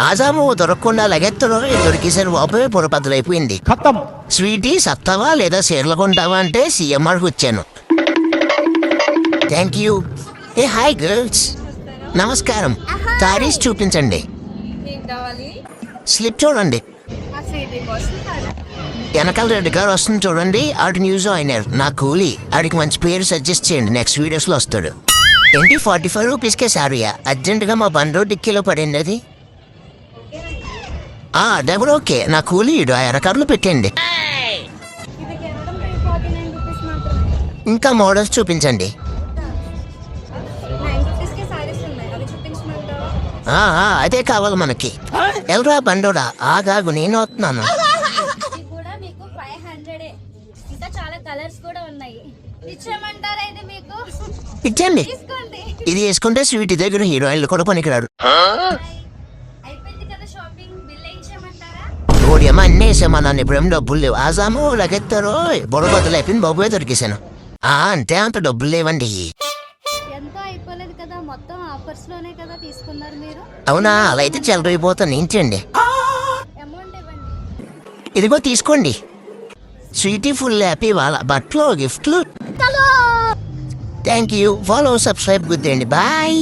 ఆజాము దొరకకుండా లగెత్తలో దొరికేసారు బాబు పొరపద్దలైపోయింది. స్వీటీ సత్తావా లేదా చీరలు కొంటావా అంటే సీఎంఆర్కి వచ్చాను. Thank you. A hi girls, నమస్కారం. తారీస్ చూపించండి. స్లిప్ చూడండి. వెనకాల రెడ్డి గారు వస్తుంది చూడండి. ఆడి న్యూస్ అయినారు నా కూలీ. ఆడికి మంచి పేరు సజెస్ట్ చేయండి, నెక్స్ట్ వీడియోస్లో వస్తాడు. ఏంటి 45 రూపీస్కే సారీయా? అర్జెంటుగా మా బండ్లో డిక్కీలో పడింది అది. డబుల్ ఓకే, నా కూలీ ఇడు 50 కార్లు పెట్టండి. ఇంకా మోడల్స్ చూపించండి. అదే కావాలి మనకి. ఎవరా బండోడా? ఆగాగు, నేను వస్తున్నాను. ఇచ్చండి. ఇది వేసుకుంటే స్వీట్ దగ్గర హీరోయిన్లు కూడా పనికిరాడు. ఓడియమ్మ అన్నీ వేసామా, నన్ను ఇప్పుడేం డబ్బులు లేవు. ఆజాము లగెత్తారో బొడబద్దలు అయిపోయింది, బాబుయే దొరికేశాను. అంటే అంత డబ్బులు లేవండి. అవునా, అలా అయితే చెలరైపోతాను. ఏంటండి ఇదిగో తీసుకోండి. స్వీటీ ఫుల్ హ్యాపీ వాళ్ళ బట్టలు గిఫ్ట్లు. Thank you. ఫాలో సబ్స్క్రైబ్ గుద్దేయండి. బాయ్.